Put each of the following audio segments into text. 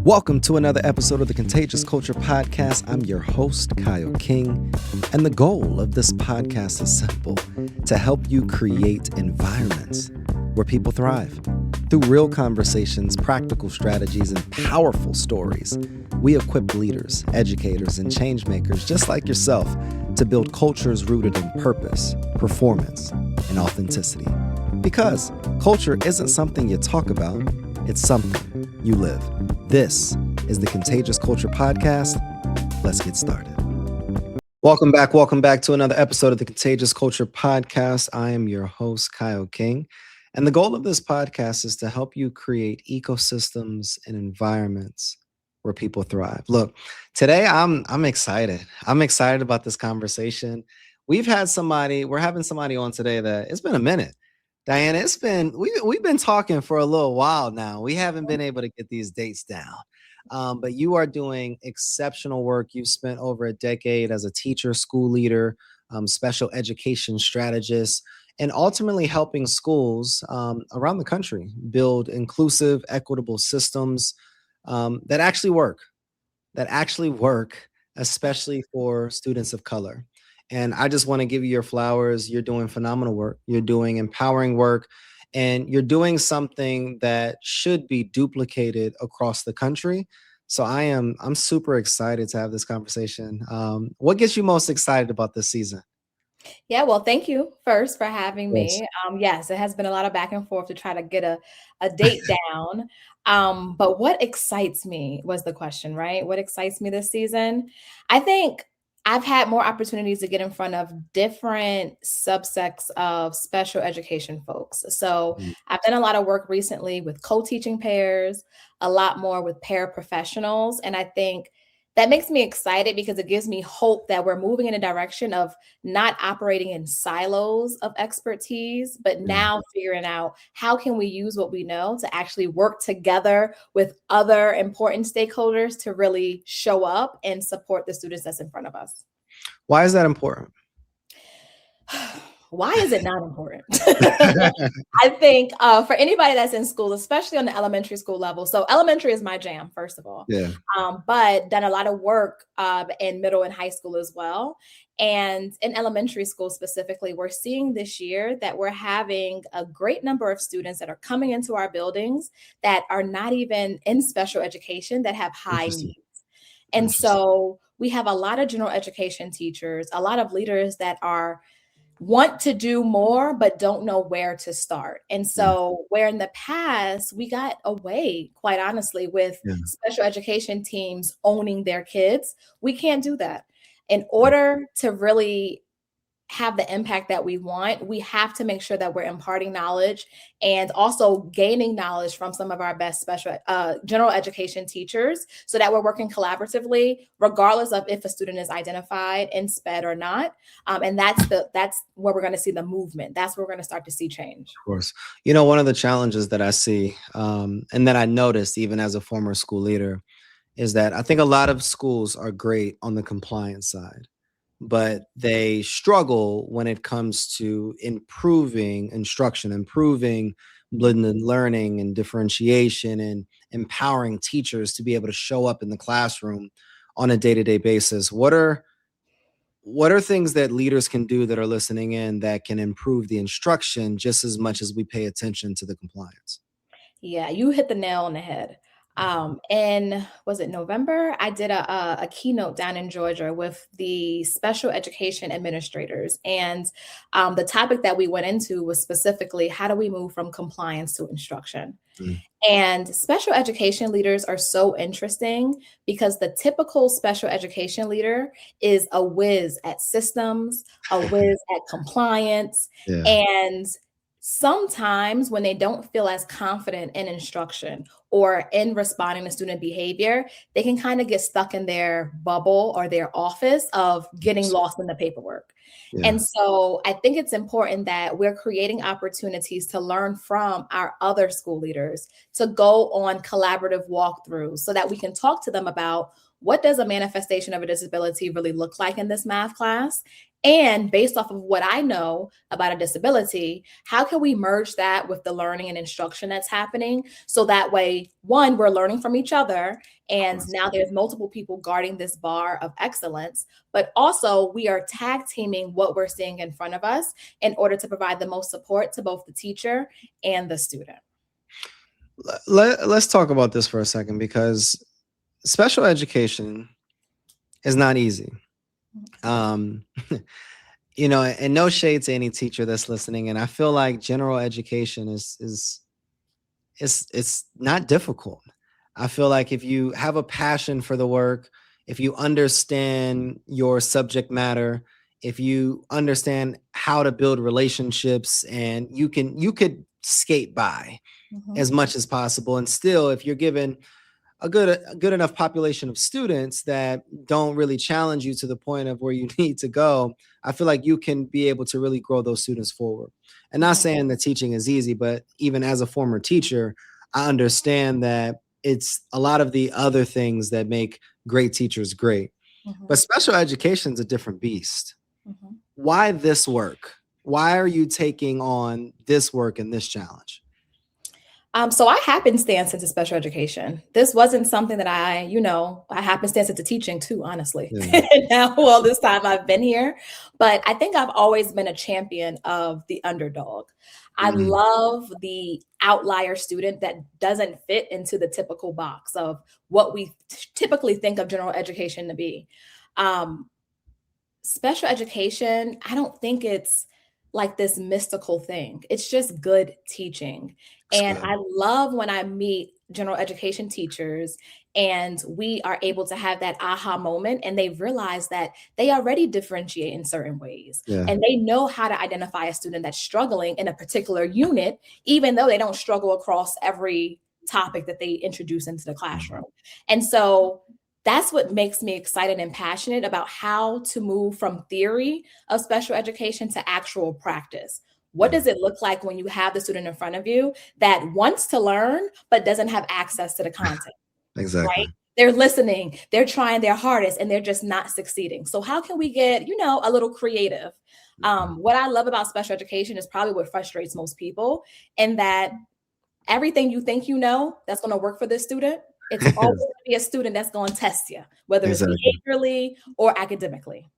Welcome to another episode of the Contagious Culture Podcast. I'm your host, Kyle King, and the goal of this podcast is simple: to help you create environments where people thrive. Through real conversations, practical strategies, and powerful stories, we equip leaders, educators, and change makers just like yourself to build cultures rooted in purpose, performance, and authenticity. Because culture isn't something you talk about, it's something you live. This is the Contagious Culture Podcast. Let's get started. Welcome back to another episode of the Contagious Culture Podcast. I am your host, Kyle King. And the goal of this podcast is to help you create ecosystems and environments where people thrive. Look, today I'm excited. I'm excited about this conversation. We're having somebody on today that it's been a minute. Diana, we've been talking for a little while now. We haven't been able to get these dates down. But you are doing exceptional work. You've spent over a decade as a teacher, school leader, special education strategist, and ultimately helping schools around the country build inclusive, equitable systems that actually work, especially for students of color. And I just want to give you your flowers. You're doing phenomenal work. You're doing empowering work, and you're doing something that should be duplicated across the country. So I'm super excited to have this conversation. What gets you most excited about this season? Yeah, well, thank you first for having Yes. me. Yes, it has been a lot of back and forth to try to get a date down. But what excites me was the question, right? What excites me this season? I think I've had more opportunities to get in front of different subsects of special education folks. So Mm. I've done a lot of work recently with co-teaching pairs, a lot more with paraprofessionals. And I think that makes me excited because it gives me hope that we're moving in a direction of not operating in silos of expertise, but Yeah. now figuring out how can we use what we know to actually work together with other important stakeholders to really show up and support the students that's in front of us. Why is that important? Why is it not important? I think for anybody that's in school, especially on the elementary school level. So elementary is my jam, first of all, Yeah. but done a lot of work in middle and high school as well. And in elementary school specifically, we're seeing this year that we're having a great number of students that are coming into our buildings that are not even in special education that have high Interesting. needs. And Interesting. so we have a lot of general education teachers, a lot of leaders that want to do more, but don't know where to start. And so where in the past we got away, quite honestly, with Yeah. special education teams owning their kids, we can't do that. In order to really have the impact that we want, we have to make sure that we're imparting knowledge and also gaining knowledge from some of our best special general education teachers so that we're working collaboratively, regardless of if a student is identified in SPED or not. And that's where we're going to see the movement. That's where we're going to start to see change. Of course. One of the challenges that I see, and that I noticed even as a former school leader, is that I think a lot of schools are great on the compliance side, but they struggle when it comes to improving instruction, improving blended learning and differentiation, and empowering teachers to be able to show up in the classroom on a day-to-day basis. What are things that leaders can do that are listening in that can improve the instruction just as much as we pay attention to the compliance? Yeah, you hit the nail on the head. And was it November? I did a keynote down in Georgia with the special education administrators. And the topic that we went into was specifically how do we move from compliance to instruction? Mm. And special education leaders are so interesting because the typical special education leader is a whiz at systems, a whiz at compliance. Yeah. And sometimes when they don't feel as confident in instruction or in responding to student behavior, they can kind of get stuck in their bubble or their office of getting lost in the paperwork. Yeah. And so I think it's important that we're creating opportunities to learn from our other school leaders, to go on collaborative walkthroughs so that we can talk to them about what does a manifestation of a disability really look like in this math class? And based off of what I know about a disability, how can we merge that with the learning and instruction that's happening? So that way, one, we're learning from each other, and now there's multiple people guarding this bar of excellence, but also we are tag teaming what we're seeing in front of us in order to provide the most support to both the teacher and the student. Let's talk about this for a second, because special education is not easy. And no shade to any teacher that's listening. And I feel like general education is it's not difficult. I feel like if you have a passion for the work, if you understand your subject matter, if you understand how to build relationships, and you could skate by as much as possible. And still, if you're given a good enough population of students that don't really challenge you to the point of where you need to go, I feel like you can be able to really grow those students forward. And not saying that teaching is easy, but even as a former teacher, I understand that it's a lot of the other things that make great teachers great. But special education is a different beast. Why this work? Why are you taking on this work and this challenge? So I happenstance into special education. This wasn't something that I happenstance into teaching too, honestly. Now, all this time I've been here, but I think I've always been a champion of the underdog. I love the outlier student that doesn't fit into the typical box of what we typically think of general education to be. Special education, I don't think it's like this mystical thing. It's just good teaching. And I love when I meet general education teachers and we are able to have that aha moment, and they realize that they already differentiate in certain ways. And they know how to identify a student that's struggling in a particular unit, even though they don't struggle across every topic that they introduce into the classroom. And so that's what makes me excited and passionate about how to move from theory of special education to actual practice. What does it look like when you have the student in front of you that wants to learn, but doesn't have access to the content? Exactly. Right? They're listening, they're trying their hardest, and they're just not succeeding. So how can we get, a little creative? What I love about special education is probably what frustrates most people, in that everything you think that's going to work for this student, it's always going to be a student that's going to test you, whether it's behaviorally or academically.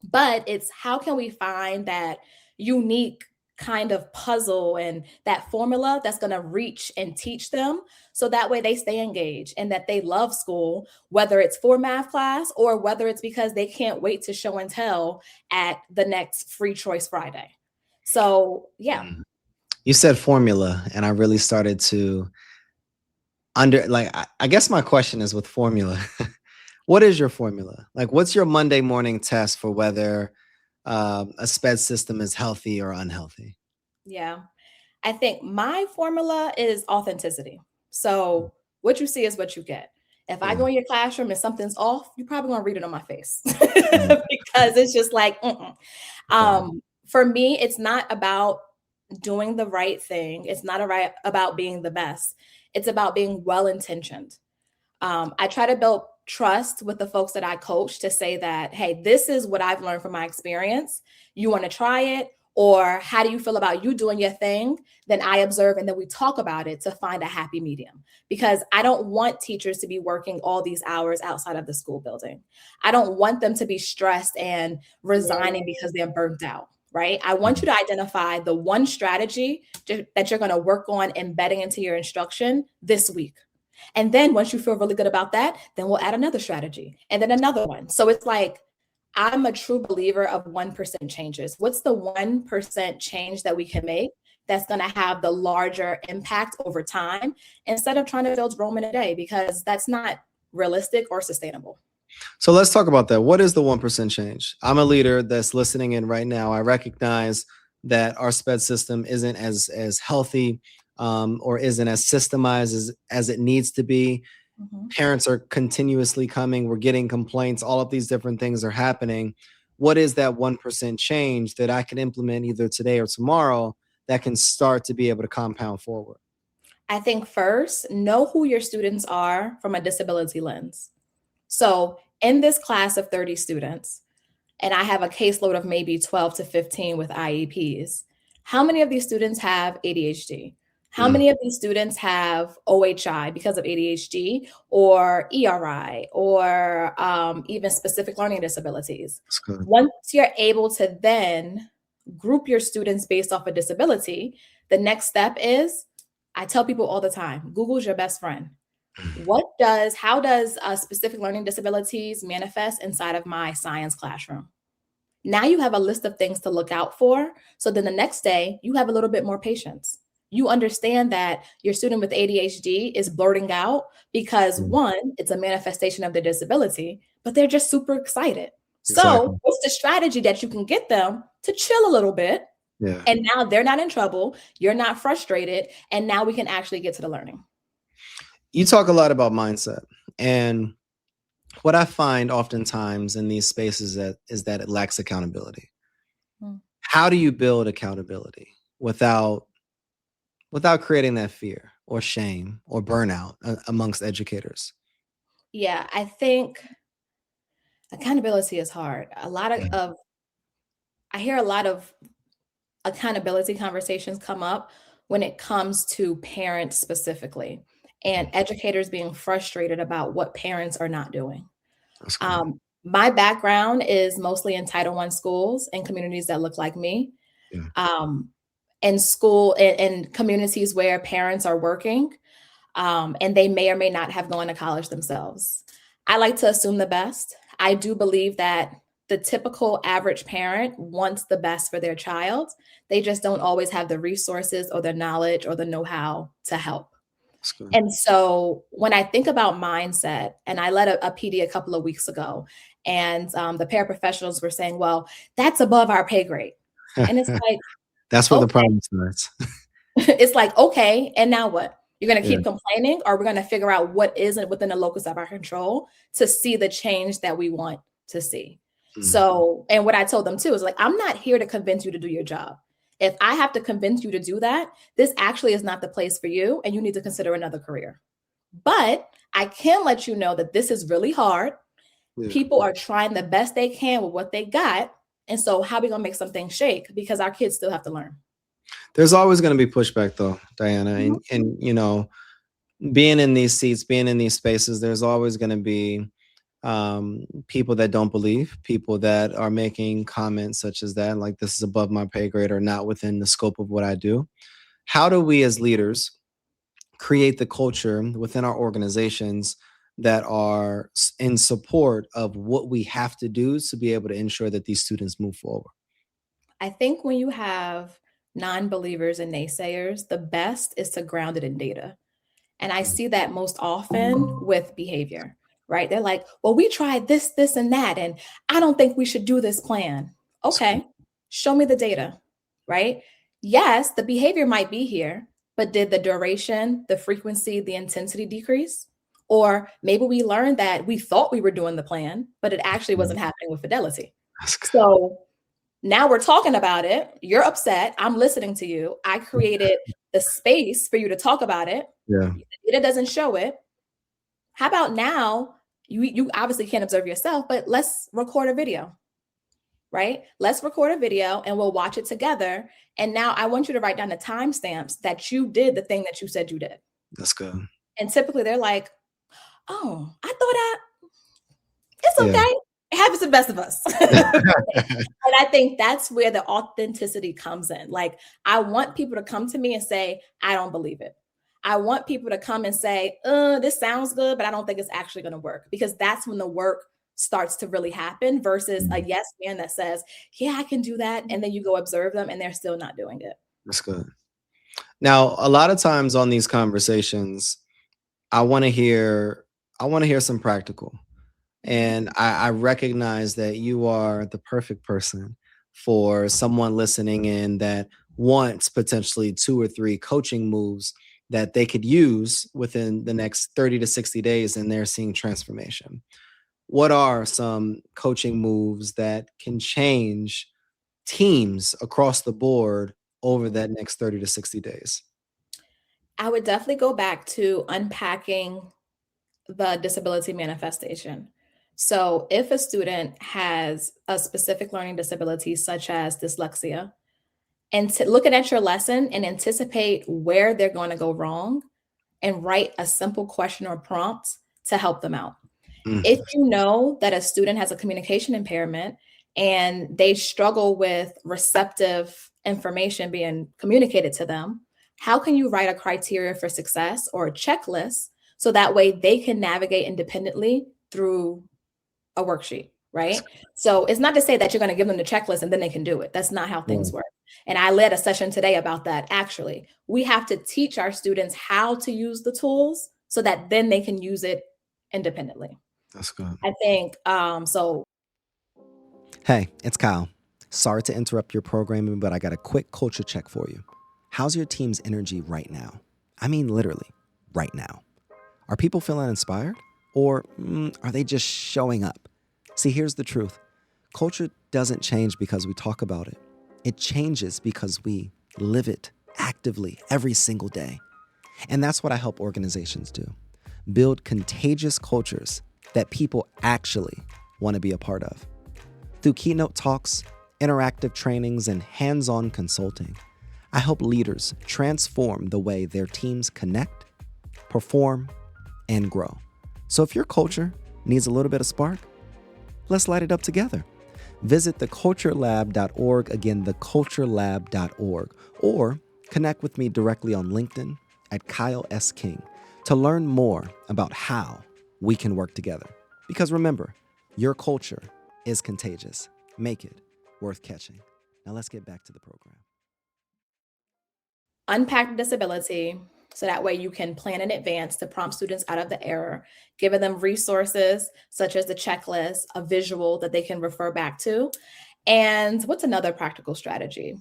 But it's how can we find that unique kind of puzzle and that formula that's going to reach and teach them, so that way they stay engaged and that they love school, whether it's for math class or whether it's because they can't wait to show and tell at the next Free Choice Friday. So, yeah. You said formula, and I really started to I guess my question is, with formula, what is your formula? Like, what's your Monday morning test for whether a SPED system is healthy or unhealthy? Yeah, I think my formula is authenticity. So what you see is what you get. If I go in your classroom and something's off, you're probably going to read it on my face because it's just like, for me, it's not about doing the right thing. It's not about being the best. It's about being well-intentioned. I try to build trust with the folks that I coach to say that, hey, this is what I've learned from my experience. You want to try it? Or how do you feel about you doing your thing? Then I observe, and then we talk about it to find a happy medium. Because I don't want teachers to be working all these hours outside of the school building. I don't want them to be stressed and resigning because they're burnt out. Right? I want you to identify the one strategy that you're going to work on embedding into your instruction this week. And then once you feel really good about that, then we'll add another strategy and then another one. So it's like, I'm a true believer of 1% changes. What's the 1% change that we can make that's going to have the larger impact over time, instead of trying to build Rome in a day, because that's not realistic or sustainable. So let's talk about that. What is the 1% change? I'm a leader that's listening in right now. I recognize that our SPED system isn't as healthy or isn't as systemized as it needs to be. Parents are continuously coming. We're getting complaints. All of these different things are happening. What is that 1% change that I can implement either today or tomorrow that can start to be able to compound forward? I think first, know who your students are from a disability lens. So in this class of 30 students, and I have a caseload of maybe 12 to 15 with IEPs, how many of these students have ADHD? How Mm, many of these students have OHI because of ADHD or ERI or even specific learning disabilities? that's good. Once you're able to then group your students based off a disability, the next step is I tell people all the time Google's your best friend. How does specific learning disabilities manifest inside of my science classroom? Now you have a list of things to look out for. So then the next day, you have a little bit more patience. You understand that your student with ADHD is blurting out because Mm, one, it's a manifestation of their disability, but they're just super excited. So, exactly. what's the strategy that you can get them to chill a little bit? Yeah. And now they're not in trouble, you're not frustrated, and now we can actually get to the learning. You talk a lot about mindset. And what I find oftentimes in these spaces is that it lacks accountability. Mm. How do you build accountability without creating that fear or shame or burnout amongst educators? Yeah, I think accountability is hard. Mm, I hear a lot of accountability conversations come up when it comes to parents specifically and mm, educators being frustrated about what parents are not doing. that's good. My background is mostly in Title I schools and communities that look like me, Yeah, um, and and communities where parents are working, and they may or may not have gone to college themselves. I like to assume the best. I do believe that the typical average parent wants the best for their child. They just don't always have the resources or the knowledge or the know how to help. that's good. And so when I think about mindset, and I led a PD a couple of weeks ago, and the paraprofessionals were saying, well, that's above our pay grade. And it's like, That's where the okay, problem starts. it's like, okay, and now what? You're going to Yeah. keep complaining, or we're going to figure out what isn't within the locus of our control to see the change that we want to see. Mm, So, and what I told them too is like, I'm not here to convince you to do your job. If I have to convince you to do that, this actually is not the place for you, and you need to consider another career. But I can let you know that this is really hard. yeah. People are trying the best they can with what they got. And so, how are we going to make something shake? Because our kids still have to learn. There's always going to be pushback though, Diana. Mhm. And being in these seats, being in these spaces, there's always going to be people that don't believe, people that are making comments such as that, like this is above my pay grade or not within the scope of what I do. How do we as leaders create the culture within our organizations that are in support of what we have to do to be able to ensure that these students move forward? I think when you have non believers and naysayers, the best is to ground it in data. And I Mm, see that most often with behavior, right? They're like, well, we tried this, this, and that, and I don't think we should do this plan. that's good. Okay, show me the data, right? Yes, the behavior might be here, but did the duration, the frequency, the intensity decrease? Or maybe we learned that we thought we were doing the plan, but it actually Mm, wasn't happening with fidelity. that's good. So now we're talking about it. You're upset. I'm listening to you. I created the space for you to talk about it. Yeah, The data doesn't show it. How about now? You obviously can't observe yourself, but let's record a video, right? Let's record a video and we'll watch it together. And now I want you to write down the timestamps that you did the thing that you said you did. that's good. And typically they're like, oh, I thought it's Yeah. okay. It happens to the best of us. And I think that's where the authenticity comes in. Like, I want people to come to me and say, I don't believe it. I want people to come and say, this sounds good, but I don't think it's actually going to work, because that's when the work starts to really happen versus a Mm, yes man that says, yeah, I can do that. And then you go observe them and they're still not doing it. that's good. Now, a lot of times on these conversations, I want to hear I want to hear some practical. Mhm. And I recognize that you are the perfect person for someone listening in that wants potentially 2 or 3 coaching moves that they could use within the next 30 to 60 days and they're seeing transformation. What are some coaching moves that can change teams across the board over that next 30 to 60 days? I would definitely go back to unpacking the disability manifestation. So if a student has a specific learning disability, such as dyslexia, and looking at your lesson and anticipate where they're going to go wrong and write a simple question or prompt to help them out. If you know that a student has a communication impairment and they struggle with receptive information being communicated to them, how can you write a criteria for success or a checklist so that way they can navigate independently through a worksheet, right? So it's not to say that you're going to give them the checklist and then they can do it. That's not how things work. And I led a session today about that. Actually, we have to teach our students how to use the tools so that then they can use it independently. That's good. I think so. Hey, it's Kyle. Sorry to interrupt your programming, but I got a quick culture check for you. How's your team's energy right now? I mean, literally, right now. Are people feeling inspired? Or are they just showing up? See, here's the truth. Culture doesn't change because we talk about it. It changes because we live it actively every single day. And that's what I help organizations do. Build contagious cultures that people actually want to be a part of. Through keynote talks, interactive trainings, and hands-on consulting, I help leaders transform the way their teams connect, perform, and grow. So if your culture needs a little bit of spark, let's light it up together. Visit theculturelab.org, again, theculturelab.org, or connect with me directly on LinkedIn at Kyle S. King to learn more about how we can work together. Because remember, your culture is contagious. Make it worth catching. Now let's get back to the program. Unpack disability so that way you can plan in advance to prompt students out of the error, giving them resources such as the checklist, a visual that they can refer back to. And what's another practical strategy?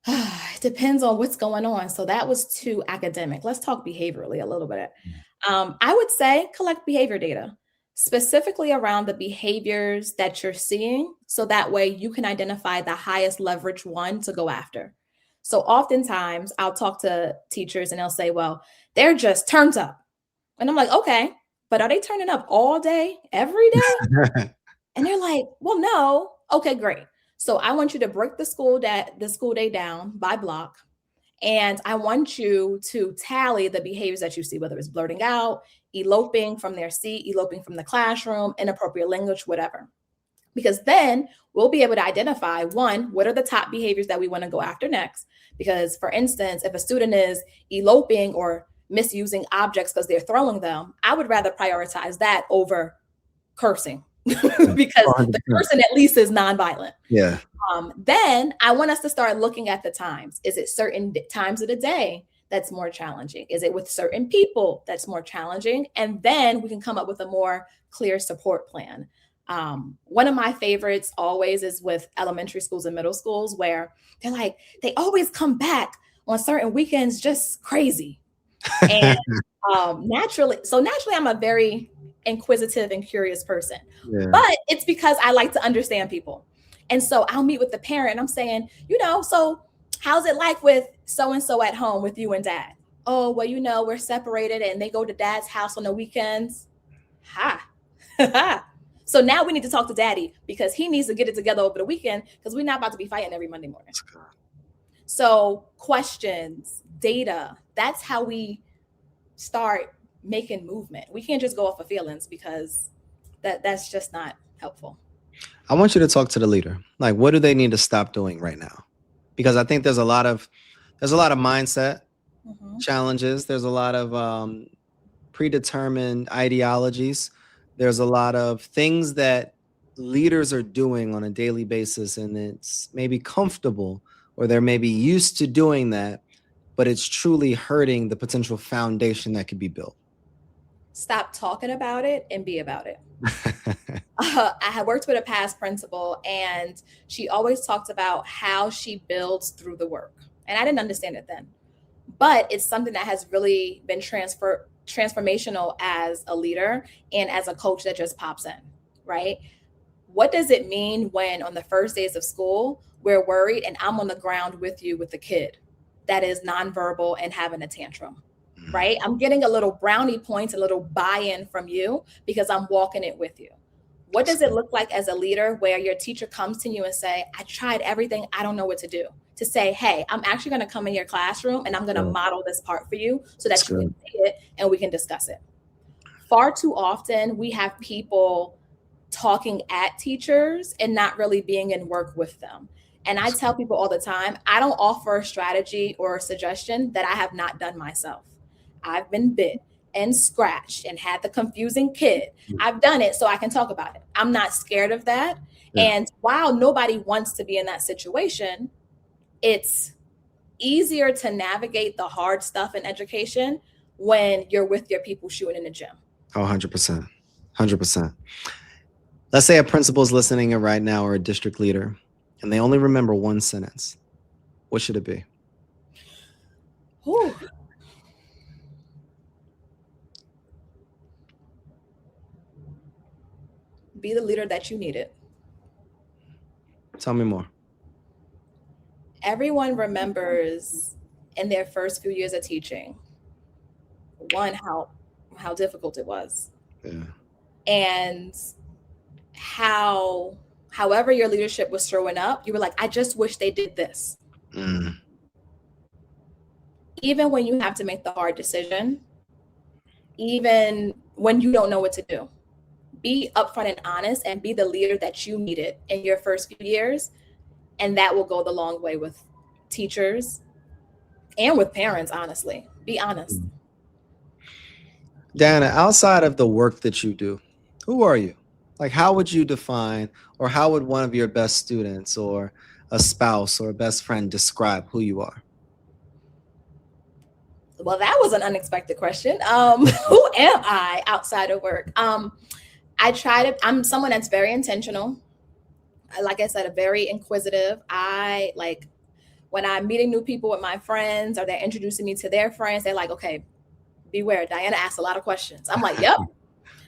It depends on what's going on. So that was too academic. Let's talk behaviorally a little bit. I would say collect behavior data, specifically around the behaviors that you're seeing. So that way you can identify the highest leverage one to go after. So oftentimes I'll talk to teachers and they'll say, well, they're just turned up. And I'm like, okay, but are they turning up all day, every day? And they're like, well, no. Okay, great. So I want you to break the school day down by block. And I want you to tally the behaviors that you see, whether it's blurting out, eloping from their seat, eloping from the classroom, inappropriate language, whatever. Because then we'll be able to identify, one, what are the top behaviors that we want to go after next? Because, for instance, if a student is eloping or misusing objects because they're throwing them, I would rather prioritize that over cursing because the cursing at least is nonviolent. Yeah. Then I want us to start looking at the times. Is it certain times of the day that's more challenging? Is it with certain people that's more challenging? And then we can come up with a more clear support plan. One of my favorites always is with elementary schools and middle schools, where they're like, they always come back on certain weekends, just crazy. And naturally, I'm a very inquisitive and curious person, but it's because I like to understand people. And so I'll meet with the parent and I'm saying, so how's it like with so-and-so at home with you and dad? Oh, well, we're separated and they go to dad's house on the weekends. So now we need to talk to daddy because he needs to get it together over the weekend because we're not about to be fighting every Monday morning. So questions, data, that's how we start making movement. We can't just go off of feelings because that's just not helpful. I want you to talk to the leader. Like, what do they need to stop doing right now? Because I think there's a lot of mindset challenges. There's a lot of predetermined ideologies. There's a lot of things that leaders are doing on a daily basis, and it's maybe comfortable or they're maybe used to doing that, but it's truly hurting the potential foundation that could be built. Stop talking about it and be about it. I had worked with a past principal and she always talked about how she builds through the work. And I didn't understand it then, but it's something that has really been transformational as a leader and as a coach that just pops in, right? What does it mean when on the first days of school, we're worried and I'm on the ground with you with the kid that is nonverbal and having a tantrum? right? I'm getting a little brownie points, a little buy-in from you because I'm walking it with you. What does it look like as a leader where your teacher comes to you and say, I tried everything, I don't know what to do? To say, hey, I'm actually going to come in your classroom and I'm going to model this part for you so that you can see it and we can discuss it. Far too often, we have people talking at teachers and not really being in work with them. And I tell people all the time, I don't offer a strategy or a suggestion that I have not done myself. I've been bit and scratched and had the confusing kid. I've done it so I can talk about it. I'm not scared of that. Yeah. And while nobody wants to be in that situation, it's easier to navigate the hard stuff in education when you're with your people shooting in the gym. Oh, 100%. 100%. Let's say a principal is listening right now or a district leader, and they only remember one sentence. What should it be? Whew. Be the leader that you needed. Tell me more. Everyone remembers in their first few years of teaching, one, how difficult it was. Yeah. And however your leadership was showing up, you were like, I just wish they did this. Even when you have to make the hard decision, even when you don't know what to do, be upfront and honest and be the leader that you needed in your first few years. And that will go the long way with teachers and with parents, honestly. Be honest. Diana, outside of the work that you do, who are you? Like, how would you define, or how would one of your best students or a spouse or a best friend describe who you are? Well, that was an unexpected question. Who am I outside of work? I'm someone that's very intentional. Like I said, very inquisitive. When I'm meeting new people with my friends or they're introducing me to their friends, they're like, okay, beware, Diana asks a lot of questions. I'm like, yep.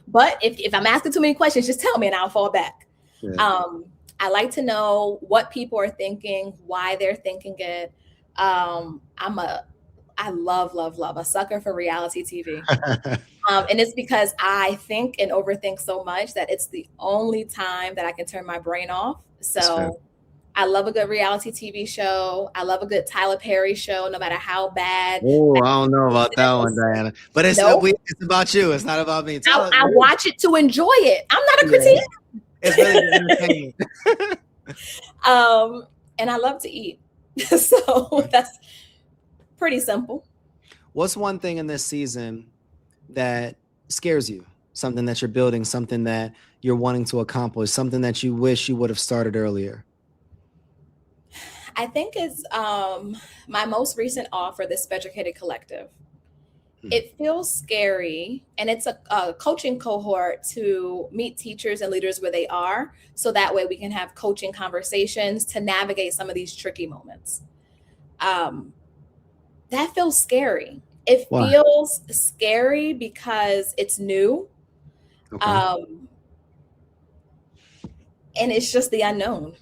But if I'm asking too many questions, just tell me and I'll fall back. Yeah. I like to know what people are thinking, why they're thinking it. I love a sucker for reality TV. And it's because I think and overthink so much that it's the only time that I can turn my brain off. So I love a good reality TV show. I love a good Tyler Perry show, no matter how bad. Oh, I don't know about that one, Diana. But it's about you. It's not about me. I watch it to enjoy it. I'm not a critique. It's really entertaining. And I love to eat. So that's pretty simple. What's one thing in this season that scares you? Something that you're building, something that you're wanting to accomplish, something that you wish you would have started earlier? I think it's my most recent offer, the SPEDucated Collective. It feels scary, and it's a coaching cohort to meet teachers and leaders where they are, so that way we can have coaching conversations to navigate some of these tricky moments. That feels scary. It feels scary because it's new. Okay. And it's just the unknown.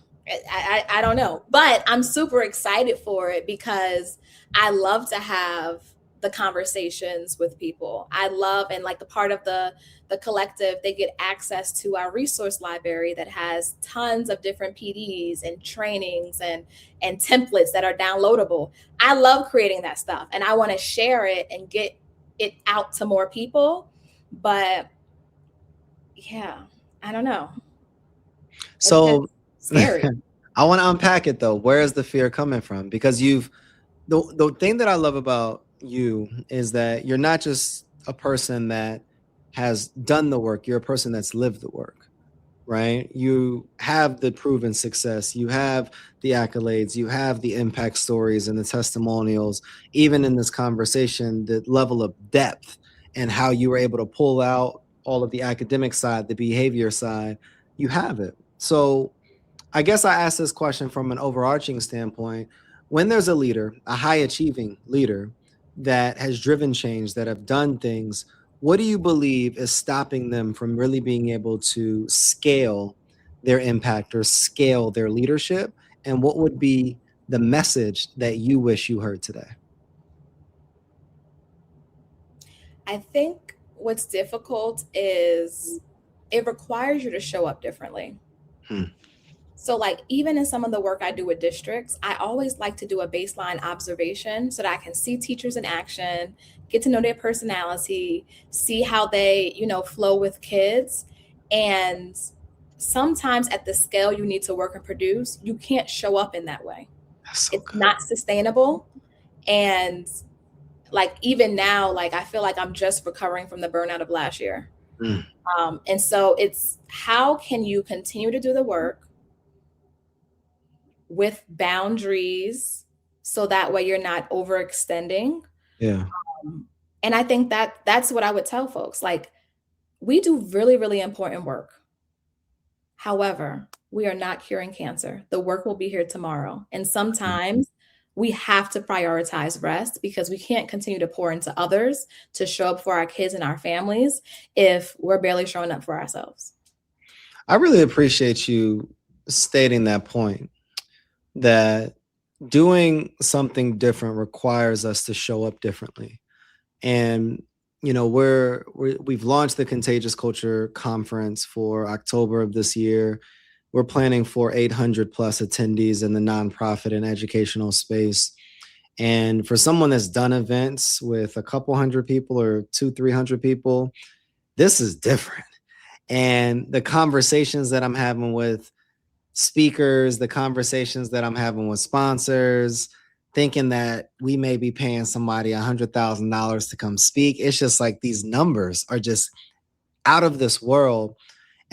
I don't know, but I'm super excited for it because I love to have the conversations with people. I love, and like the part of the collective, they get access to our resource library that has tons of different PDs and trainings and templates that are downloadable. I love creating that stuff and I want to share it and get it out to more people. But yeah, I don't know. So scary. I want to unpack it though. Where is the fear coming from? Because the thing that I love about you is that you're not just a person that has done the work, you're a person that's lived the work, right? You have the proven success, you have the accolades, you have the impact stories and the testimonials. Even in this conversation, the level of depth and how you were able to pull out all of the academic side, the behavior side, you have it. So I guess I asked this question from an overarching standpoint. When there's a leader, a high achieving leader that has driven change, that have done things, what do you believe is stopping them from really being able to scale their impact or scale their leadership? And what would be the message that you wish you heard today? I think what's difficult is it requires you to show up differently. Hmm. So, like, even in some of the work I do with districts, I always like to do a baseline observation so that I can see teachers in action, get to know their personality, see how they, flow with kids. And sometimes at the scale you need to work and produce, you can't show up in that way. That's so It's good. not sustainable. And like, even now, like, I feel like I'm just recovering from the burnout of last year. Mm. And so it's how can you continue to do the work with boundaries so that way you're not overextending. Yeah. And I think that that's what I would tell folks. Like, we do really, really important work. However, we are not curing cancer. The work will be here tomorrow. And Mm. sometimes we have to prioritize rest because we can't continue to pour into others to show up for our kids and our families if we're barely showing up for ourselves. I really appreciate you stating that point, that doing something different requires us to show up differently. And we've launched the Contagious Culture Conference for October of this year. We're planning for 800 plus attendees in the nonprofit and educational space. And for someone that's done events with a couple hundred people or 300 people, this is different. And the conversations that I'm having with speakers, the conversations that I'm having with sponsors, thinking that we may be paying somebody $100,000 to come speak. It's just like these numbers are just out of this world.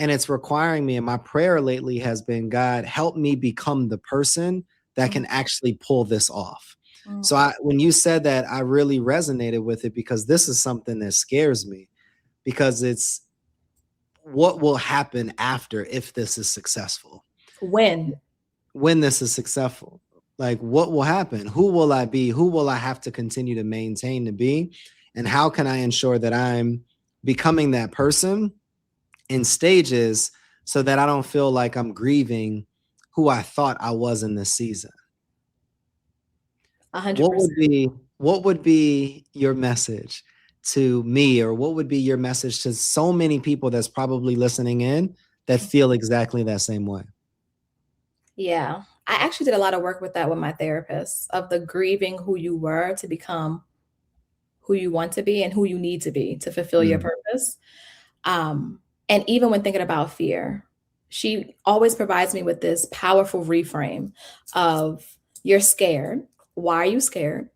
And it's requiring me. And my prayer lately has been, God, help me become the person that can actually pull this off. So when you said that, I really resonated with it because this is something that scares me, because it's what will happen after if this is successful. When this is successful, like what will happen? Who will I be? Who will I have to continue to maintain to be? And how can I ensure that I'm becoming that person in stages so that I don't feel like I'm grieving who I thought I was in this season? 100%. What would be your message to me, or what would be your message to so many people that's probably listening in that feel exactly that same way? Yeah. I actually did a lot of work with that with my therapist, of the grieving who you were to become who you want to be and who you need to be to fulfill your Mm. purpose. And even when thinking about fear, she always provides me with this powerful reframe of, you're scared. Why are you scared?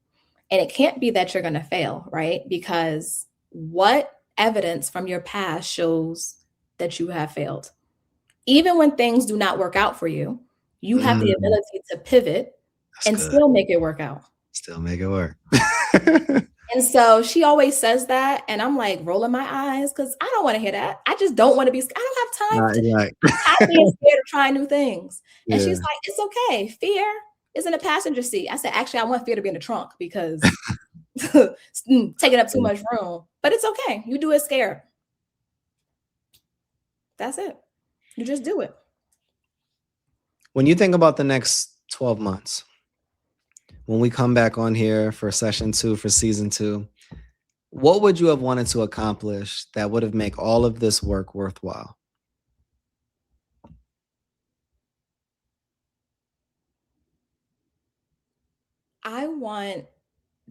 And it can't be that you're going to fail, right? Because what evidence from your past shows that you have failed? Even when things do not work out for you, you have the Mm. ability to pivot That's and good. still make it work out. Still make it work. And so she always says that, and I'm like rolling my eyes because I don't want to hear that. I just don't want to be. I don't have time Right, to. right. I'm tired of being scared of trying new things. And Yeah. she's like, "It's okay. Fear is in the passenger seat." I said, "Actually, I want fear to be in the trunk because taking up too much room. But it's okay. You do it scared. That's it. You just do it." When you think about the next 12 months, when we come back on here for session 2 for season 2, what would you have wanted to accomplish that would have made all of this work worthwhile? I want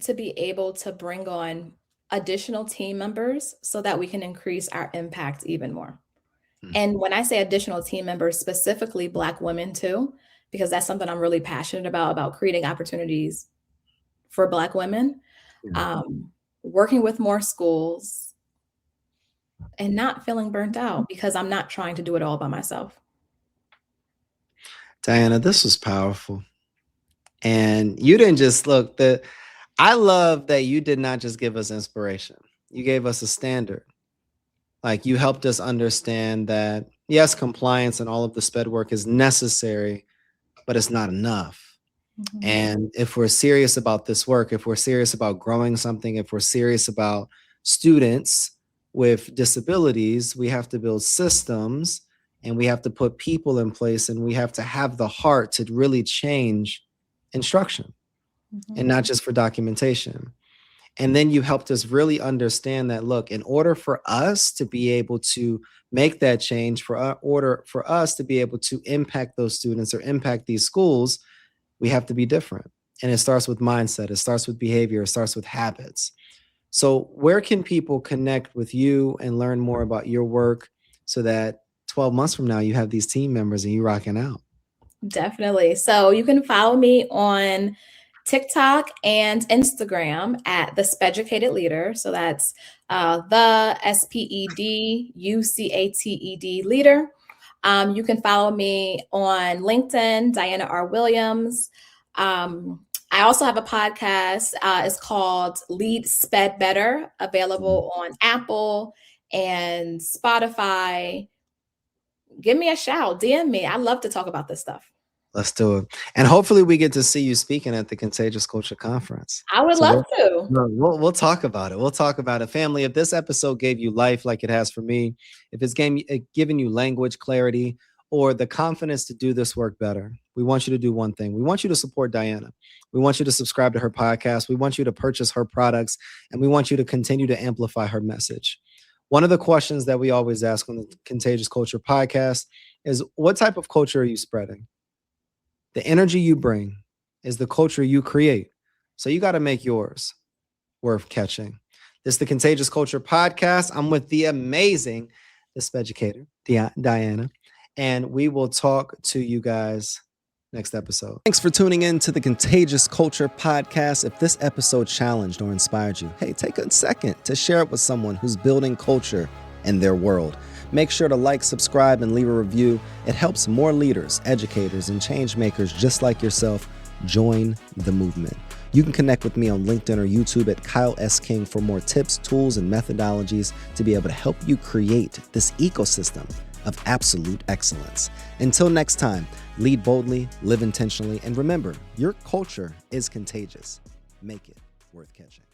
to be able to bring on additional team members so that we can increase our impact even more. Mm. And when I say additional team members, specifically Black women too, because that's something I'm really passionate about creating opportunities for Black women, Yeah. working with more schools and not feeling burnt out because I'm not trying to do it all by myself. Diana, this was powerful. And you didn't just look, I love that you did not just give us inspiration. You gave us a standard. Like, you helped us understand that yes, compliance and all of the SPED work is necessary, but it's not enough. Mhm. And if we're serious about this work, if we're serious about growing something, if we're serious about students with disabilities, we have to build systems, and we have to put people in place, and we have to have the heart to really change instruction and Mhm. not just for documentation. And then you helped us really understand that, look, in order for us to be able to make that change, order for us to be able to impact those students or impact these schools, we have to be different. And it starts with mindset, it starts with behavior, it starts with habits. So, where can people connect with you and learn more about your work so that 12 months from now you have these team members and you rocking out? Definitely. So you can follow me on TikTok and Instagram at the SPEDucated Leader. So that's the SPEDucated Leader. You can follow me on LinkedIn, Diana R. Williams. I also have a podcast. It's called Lead SPED Better, available on Apple and Spotify. Give me a shout, DM me. I love to talk about this stuff. Let's do it. And hopefully we get to see you speaking at the Contagious Culture Conference. I would love to. We'll talk about it. We'll talk about it. Family, if this episode gave you life like it has for me, if it's given you language clarity or the confidence to do this work better, we want you to do one thing. We want you to support Diana. We want you to subscribe to her podcast. We want you to purchase her products, and we want you to continue to amplify her message. One of the questions that we always ask on the Contagious Culture podcast is, what type of culture are you spreading? The energy you bring is the culture you create. So you got to make yours worth catching. This is the Contagious Culture Podcast. I'm with the amazing, the SPEDucator, Diana, and we will talk to you guys next episode. Thanks for tuning in to the Contagious Culture Podcast. If this episode challenged or inspired you, hey, take a second to share it with someone who's building culture in their world. Make sure to like, subscribe, and leave a review. It helps more leaders, educators, and change makers just like yourself join the movement. You can connect with me on LinkedIn or YouTube at Kyle S. King for more tips, tools, and methodologies to be able to help you create this ecosystem of absolute excellence. Until next time, lead boldly, live intentionally, and remember, your culture is contagious. Make it worth catching.